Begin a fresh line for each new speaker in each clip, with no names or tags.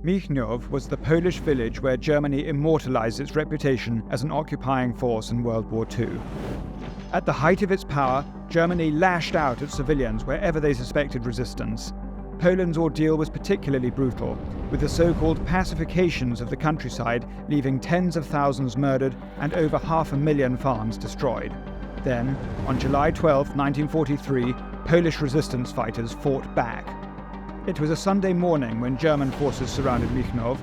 Michniów was the Polish village where Germany immortalized its reputation as an occupying force in World War II. At the height of its power, Germany lashed out at civilians wherever they suspected resistance. Poland's ordeal was particularly brutal, with the so-called pacifications of the countryside leaving tens of thousands murdered and over 500,000 farms destroyed. Then, on July 12, 1943, Polish resistance fighters fought back. It was a Sunday morning when German forces surrounded Michniów.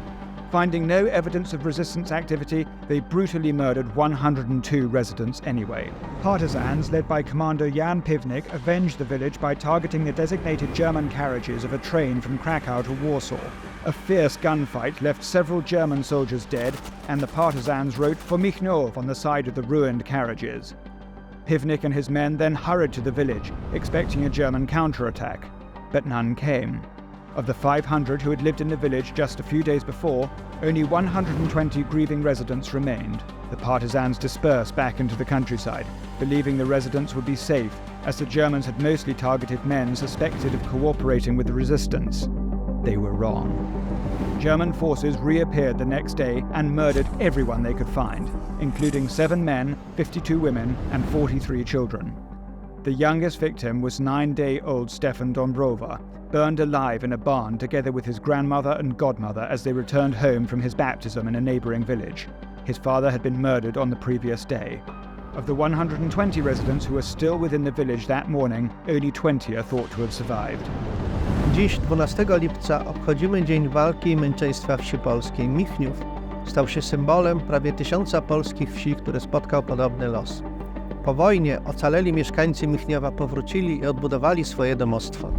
Finding no evidence of resistance activity, they brutally murdered 102 residents anyway. Partisans, led by Commander Jan Piwnik, avenged the village by targeting the designated German carriages of a train from Krakow to Warsaw. A fierce gunfight left several German soldiers dead, and the partisans wrote "For Michniów" on the side of the ruined carriages. Piwnik and his men then hurried to the village, expecting a German counterattack, but none came. Of the 500 who had lived in the village just a few days before, only 120 grieving residents remained. The partisans dispersed back into the countryside, believing the residents would be safe, as the Germans had mostly targeted men suspected of cooperating with the resistance. They were wrong. German forces reappeared the next day and murdered everyone they could find, including 7 men, 52 women, and 43 children. The youngest victim was 9-day-old Stefan Dąbrowa, burned alive in a barn together with his grandmother and godmother as they returned home from his baptism in a neighboring village. His father had been murdered on the previous day. Of the 120 residents who were still within the village that morning, only 20 are thought to have survived.
Dziś, 12 lipca, obchodzimy Dzień Walki i Męczeństwa Wsi Polskiej. Michniów stał się symbolem prawie 1000 polskich wsi, które spotkał podobny los. Po wojnie ocaleli mieszkańcy Michniowa powrócili i odbudowali swoje domostwo.